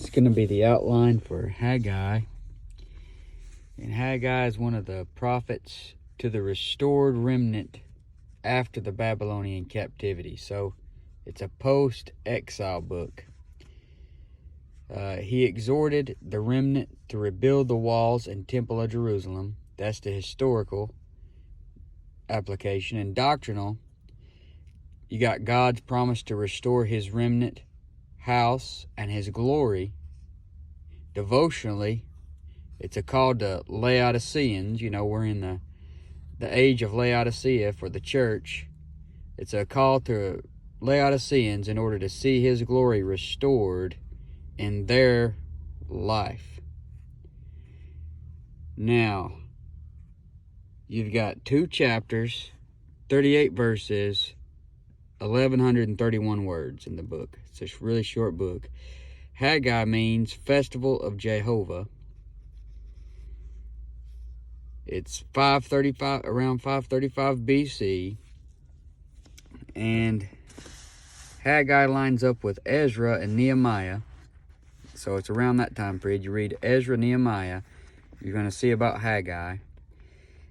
It's going to be the outline for Hagai. And Hagai is one of the prophets to the restored remnant after the Babylonian captivity. So it's a post-exile book. He exhorted the remnant to rebuild the walls and temple of Jerusalem. That's the historical application. And doctrinal, you got God's promise to restore his remnant house and his glory. Devotionally, it's a call to Laodiceans. You know, we're in the age of Laodicea for the church. It's a call to Laodiceans in order to see his glory restored in their life. Now, you've got 2 chapters, 38 verses, 1,131 words in the book. It's a really short book. Hagai means Festival of Jehovah. It's around 535 BC. And Hagai lines up with Ezra and Nehemiah. So it's around that time period. You read Ezra, Nehemiah, you're going to see about Hagai.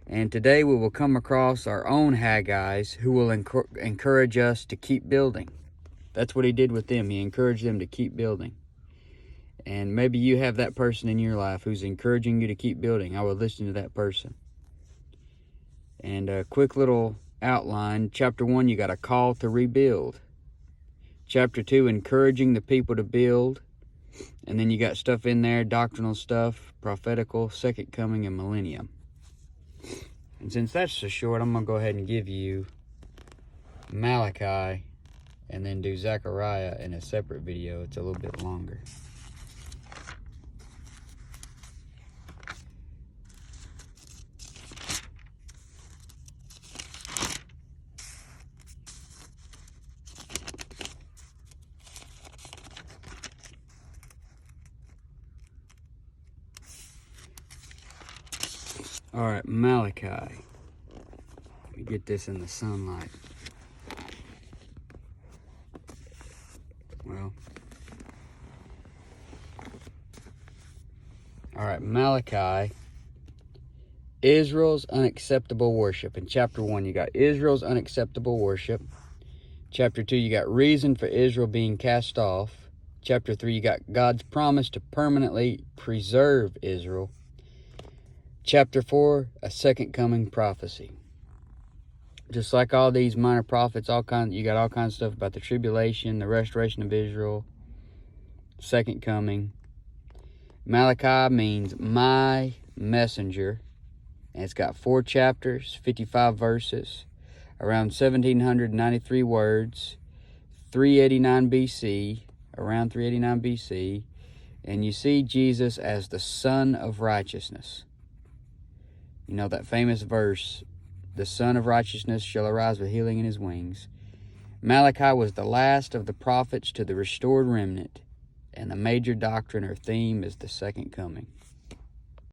And today we will come across our own Haggais who will encourage us to keep building. That's what he did with them. He encouraged them to keep building. And maybe you have that person in your life who's encouraging you to keep building. I would listen to that person. And a quick little outline. Chapter 1, you got a call to rebuild. Chapter 2, encouraging the people to build. And then you got stuff in there, doctrinal stuff, prophetical, second coming, and millennium. And since that's so short, I'm going to go ahead and give you Malachi and then do Zechariah in a separate video. It's a little bit longer. All right, Malachi. Let me get this in the sunlight. Well. All right, Malachi. Israel's unacceptable worship. In chapter 1, you got Israel's unacceptable worship. Chapter 2, you got reason for Israel being cast off. Chapter 3, you got God's promise to permanently preserve Israel. Chapter 4, a second coming prophecy. Just like all these minor prophets, you got all kinds of stuff about the tribulation, the restoration of Israel, second coming. Malachi means my messenger, and it's got 4 chapters, 55 verses, around 1,793 words, 389 BC, around 389 BC, and you see Jesus as the Son of Righteousness. You know that famous verse, the Son of Righteousness shall arise with healing in his wings. Malachi was the last of the prophets to the restored remnant, and the major doctrine or theme is the second coming.